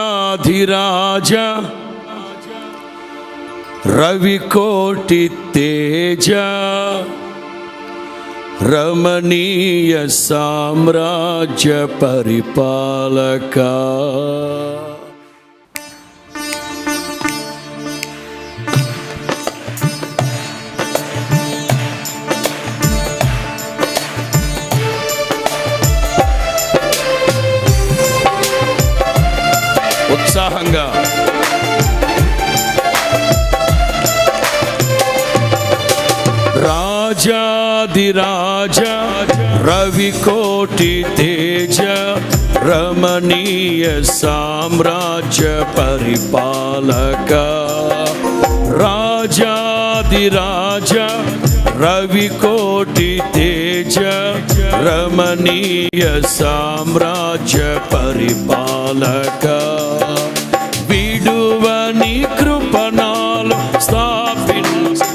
రాజాధిరాజ రవికోటి తేజ రమణీయ సామ్రాజ్య పరిపాలక ఉత్సాహంగా రాజాధిరాజ రవికోటి తేజ రమణీయ సామ్రాజ్య పరిపాలక రాజాధిరాజ రవికోటి తేజ రమణీయ సామ్రాజ్య పరిపాలక విడువని కృపణాలు స్థాపించు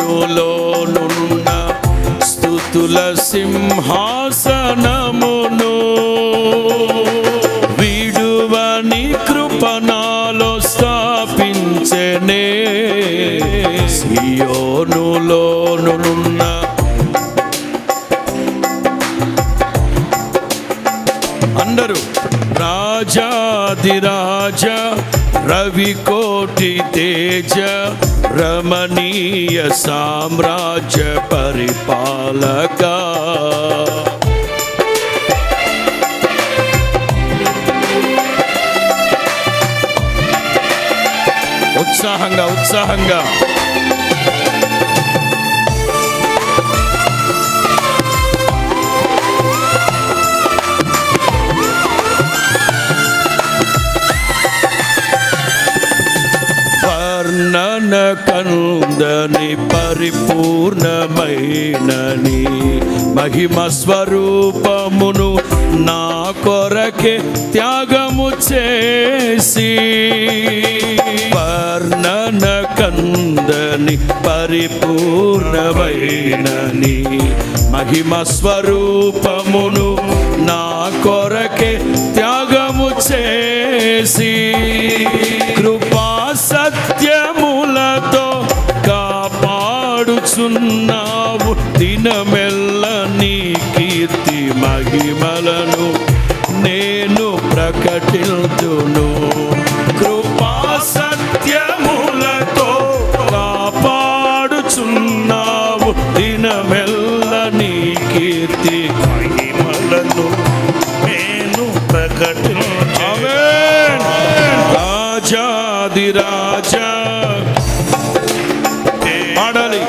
సియోనులోనున్న స్తుతుల సింహాసనమును విడువని కృపణాలు స్థాపించెనే సియోనులోనున్న అందరూ రాజాధిరాజ రవికోటి తేజ రమణీయ సామ్రాజ్య పరిపాలక ఉత్సాహంగా ఉత్సాహంగా వర్ణన కందని పరిపూర్ణమైనని మహిమ స్వరూపమును నా కొరకే త్యాగము చేసి వర్ణన కందని పరిపూర్ణమైనని మహిమ స్వరూపమును నా కొరకే త్యాగము చేసి కృపా సత్యములతో కాపాడుచున్నావు దినమెల్ల నీ కీర్తి మహిమలను నేను ప్రకటింతును కృపా సత్యములతో కాపాడుచున్నావు దినమెల్ల నీ కీర్తి మహిమలను నేను ప్రకటింతును రాజాధిరాజ ఆడాలి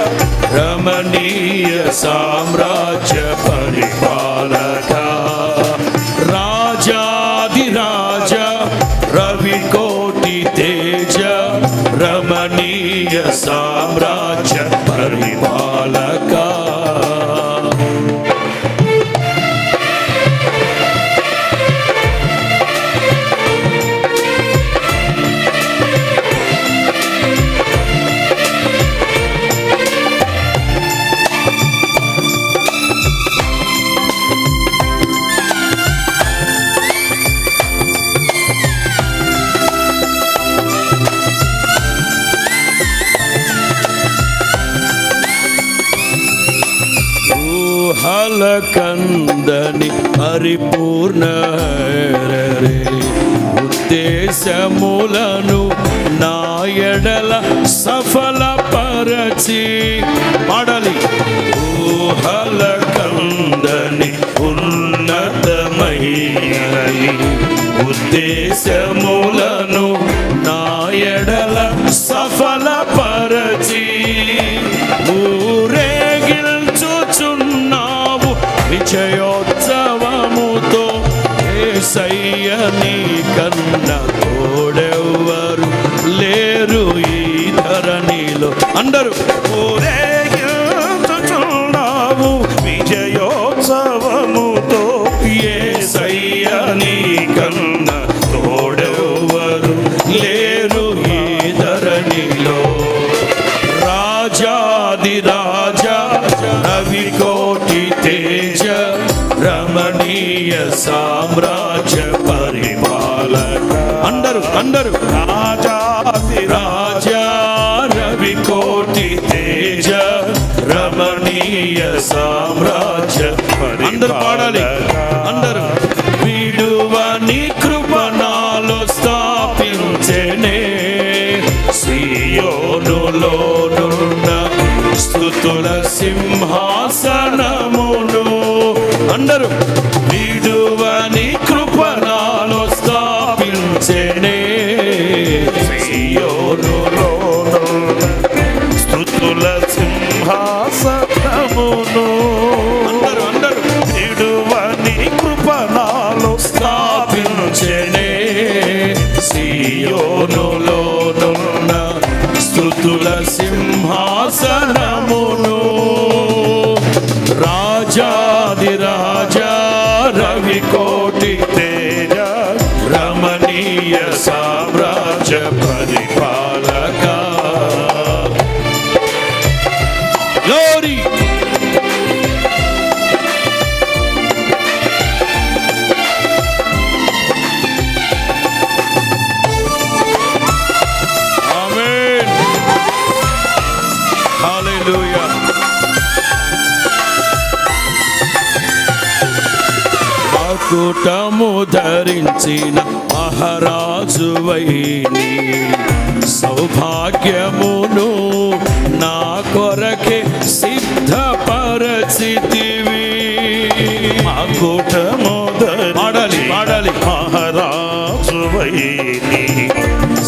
రమణీయ సామ్రాజ్య పరిపాలక రాజాధిరాజ రవికోటి తేజ రమణీయ సామ్రాజ్య పరిపాలక కందని పరిపూర్ణ ఉద్దేశములను నా ఎడల సఫలపరచి పాడాలి ఊహల కందని ఉన్నతమైన ఉద్దేశములను నా ఎడల సఫలపరచి ఊరేగిల్చుచున్నావు విజయోత్సవముతో యేసయ్య నీ కన్న తోడెవ్వరు లేరు ఈ ధరణిలో అందరూ ఊరేగిల్చుచున్నావు విజయోత్సవముతో యేసయ్య నీ కన్న తోడెవ్వరు లేరు ఈ ధరణిలో రాజాధిరాజ రవికోటి తేజ రమణీయ సామ్రాజ్య పరిపాలక. అందరు రాజాది రాజా రవి కోటి తేజ రమణీయ సామ్రాజ్య అందరూ పాడాలి. అందరూ విడువని కృపణాలు స్థాపించెనే సియోనులోనున్న స్తుతుల సింహాసనమును. అందరూ విడువని కృపణాలు స్థాపించెనే సియోనులోనున్న స్తుతుల సింహాసనమును. అందరూ విడువని కృపణాలు స్థాపించెనే సియోనులోనున్న స్తుతుల సింహాసనమును. రాజాది రాజా రవి కోటి తేజ రమణీయ సామ్రాజ్య పరిపాలక. గ్లోరీ మకుటము ధరించిన మహారాజువైని సౌభాగ్యమును నా కొరకే సిద్ధపరచితివి. మకుటము పాడాలి మహారాజువైని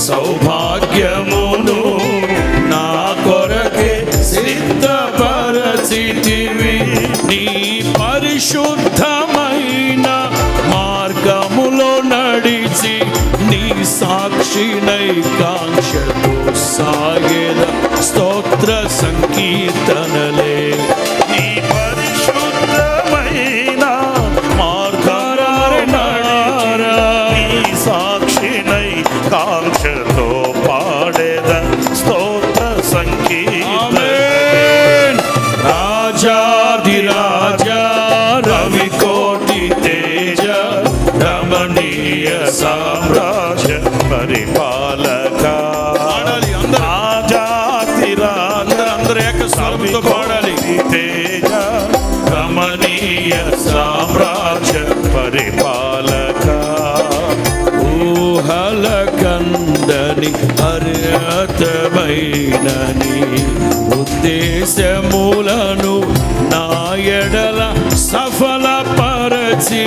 సౌభాగ్యమును నా కొరకే సిద్ధపరచితివి. నీ పరిశుద్ధమైన మార్గములో నడిచి నీ సాక్షినై కాంక్షతో సాగేద స్తోత్ర సంకీర్తనలే. నీ పరిశుద్ధమైన మార్గారే నడిచి నీ సాక్షినై కాంక్షతో పాడేద స్తోత్ర సంకీర్తనలే. రాజాది రాజా రవి కోటి తేజ రమణీయ సామ్రాజ్య పరిపాలక. రాజాది రాజా అందరూ ఏకస్వరంతో పాడాలి. తేజ రమణీయ సామ్రాజ్య పరిపాలక. ఊహల కందని అర్హతమైనని ఉద్దేశములను నా ఎడల సఫలపరచి.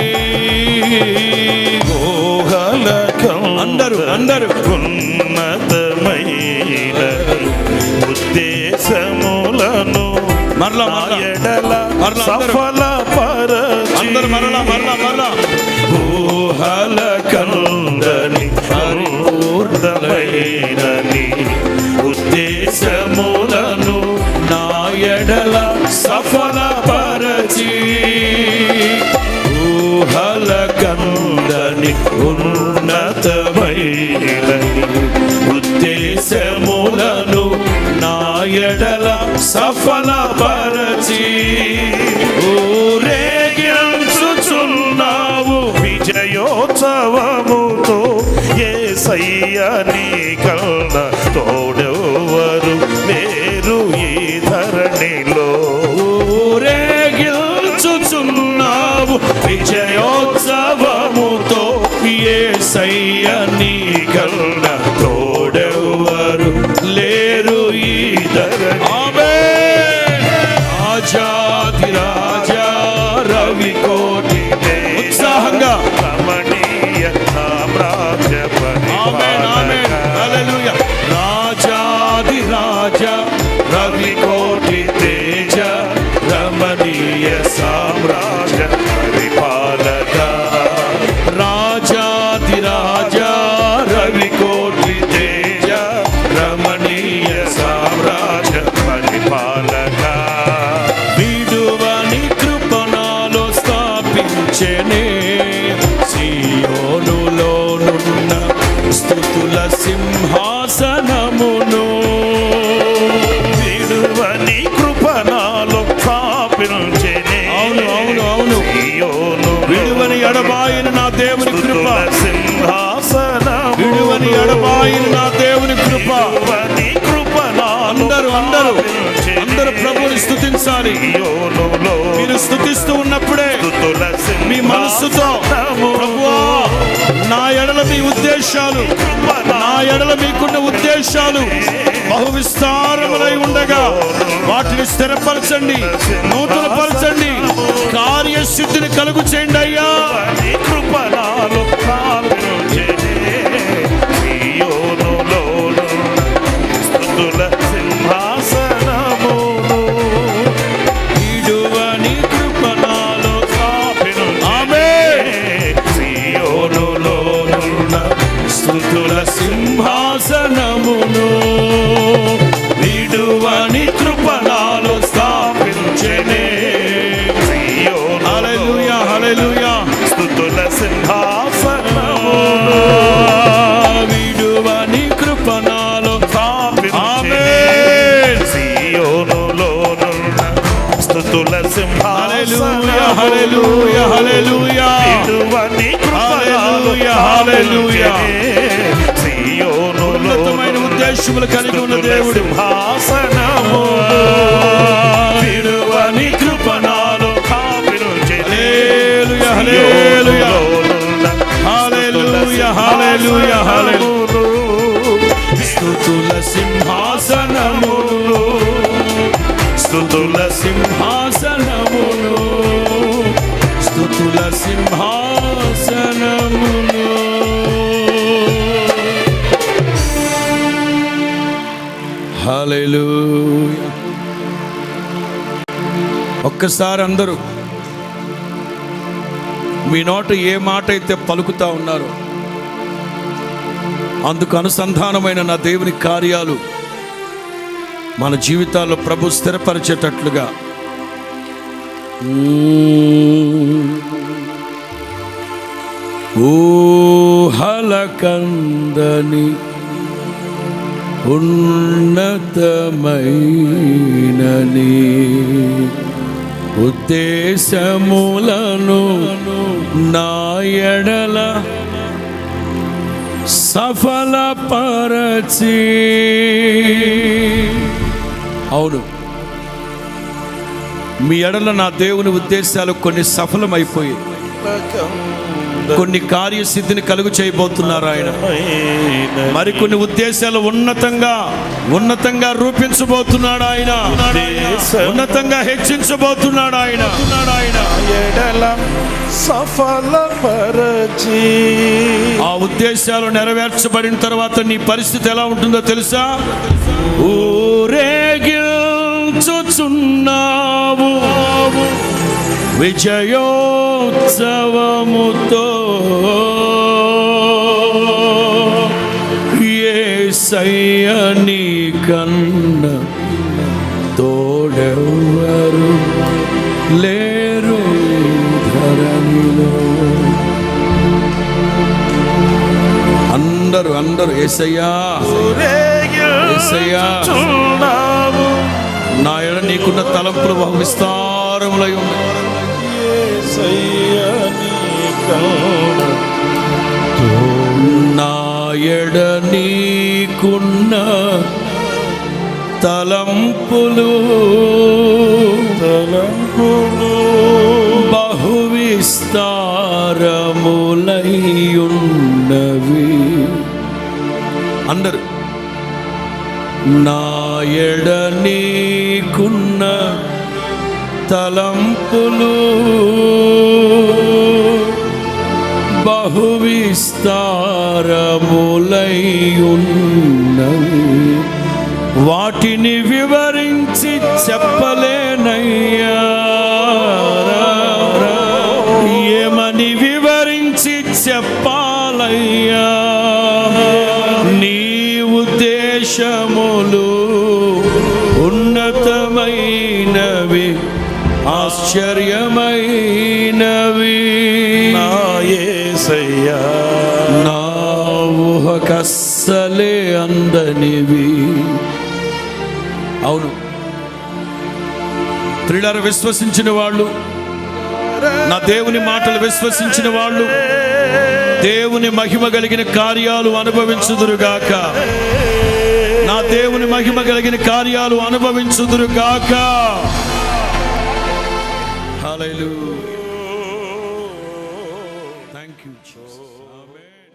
అందరూ ఉన్నతమైన ఉద్దేశములను మరలా ఎడల సఫలపరచి. ఊహల కందని పూర్ణమైనని ఉద్దేశములను నా ఎడల సఫలపరచి. ఊహల కందని ఉన్నతమైనని ఉద్దేశములను నా ఎడల సఫలపరచి. ఊరేగించుచున్నావు విజయోత్సవముతో యేసయ్య నీ కన్నా తోడెవరు లేరు ఈ ధరణిలో. ఊరేగించుచున్నావు విజయోత్సవముతో యేసయ్య నీ కన్నా తోడెవరు లేరు ఈ ధరణిలో. రాజాది రాజా రవి కోటి ఉత్సాహంగా రమణీయ సామ్రాజ్య పరిపాలక. రాజాది రాజా రవి కోటి తేజ రమణీయ సామ్రాజ్య పరిపాలక. రాజాది రాజా రవి కోటి తేజ రమణీయ సామ్రాజ్య పరిపాలక. విడువని కృపణాలు స్థాపించెనే సియోనులోనున్న స్తుతుల సింహాసనమును. విడువని కృపణాలు స్థాపించెనే సియోనులోనున్న విడువని ఎడబాయిన నా దేవుని కృప, సింహాసనము, విడువని ఎడబాయిన నా దేవుని కృప. అందరూ అందరూ అందరూ ప్రభువుని స్తుతించాలి. మీరు స్తుతిస్తూ ఉన్నప్పుడే మీ మనస్సుతో, ప్రభువా నా ఎడల మీ ఉద్దేశాలు, నా ఎడల మీకున్న ఉద్దేశాలు బహు విస్తారములై ఉండగా వాటిని స్థిరపరచండి, నూతనపరచండి, కార్యసిద్ధిని కలుగు చేయండి అయ్యా. కృపణాలు స్తుతుల సింహాసనమును, విడువని కృపణాలు సియోనులోనున్న స్తుతుల సింహాసనమును, విడువని కృపణాలు స్థాపించెనే. హల్లెలూయా హల్లెలూయా. స్తుతుల సింహాసనమును, విడువని కృపణాలు సియోనులోనున్న స్తుతుల హల్లెలూయా సింహాసనమును, హల్లెలూయా హల్లెలూయా హల్లెలూయా హల్లెలూయా. ఉన్నతమైన ఉద్దేశములు కలిగి ఉన్న దేవుడు. సింహాసనము, విడువని కృపణాలు హల్లెలూయా హల్లెలూయా హల్లెలూయా హల్లెలూయా హల్లెలూయా. స్తుతుల సింహాసనమును, స్తుతుల సింహాసనమును, స్తుతుల సింహాసనమును. హల్లెలూయా. ఒక్కసారి అందరూ మీ నోట ఏ మాట అయితే పలుకుతా ఉన్నారో అందుకు అనుసంధానమైన నా దేవుని కార్యాలు మన జీవితాల్లో ప్రభు స్థిరపరిచేటట్లుగా ఊహలకందని ఉన్నతమైనని ఉద్దేశములను నా ఎడల సఫలపరచి. అవును, మీ ఎడల నా దేవుని ఉద్దేశాలు కొన్ని సఫలమైపోయి కొన్ని కార్యసిద్ధిని కలుగు చేయబోతున్నారు ఆయన. మరికొన్ని ఉద్దేశాలు ఉన్నతంగా రూపించబోతున్నాడు ఆయన, ఉన్నతంగా హెచ్చించబోతున్నాడు ఆయన. ఎడల సఫలపరచి. ఆ ఉద్దేశాలు నెరవేర్చబడిన తర్వాత నీ పరిస్థితి ఎలా ఉంటుందో తెలుసా? ఊరేగించుచున్నావు విజయోత్సవముతో, యేసయ్య నీ కన్న తోడెవ్వరు లేరు ధరణిలో. అందరూ యేసయ్యా యేసయ్యా, నా ఎడ నీకున్న తలంపులు బహు విస్తారములై ఉన్నాయి. నా ఎడ నీకున్న తలంపులు బహు విస్తారములై ఉన్నవి. అందరూ నా ఎడ నీకున్న తలంపులు బహు విస్తారములై ఉన్నవి, వాటిని వివరించి చెప్పలేనయ్యా. ఏమని వివరించి చెప్పాలయ్యా? నీ ఉద్దేశములు ఉన్నతమైనవి, ఆశ్చర్యమైనవి. నా యేసయ్యా నా ఊహకస్సలే అందనివి. అవును, త్రిడార విశ్వసించిన వాళ్ళు నా దేవుని మాటలు విశ్వసించిన వాళ్ళు దేవుని మహిమ కలిగిన కార్యాలు అనుభవించుదురుగాక. నా దేవుని మహిమ కలిగిన కార్యాలు అనుభవించుదురుగాక. హల్లెలూయా. Thank you Jesus. ఆమేన్.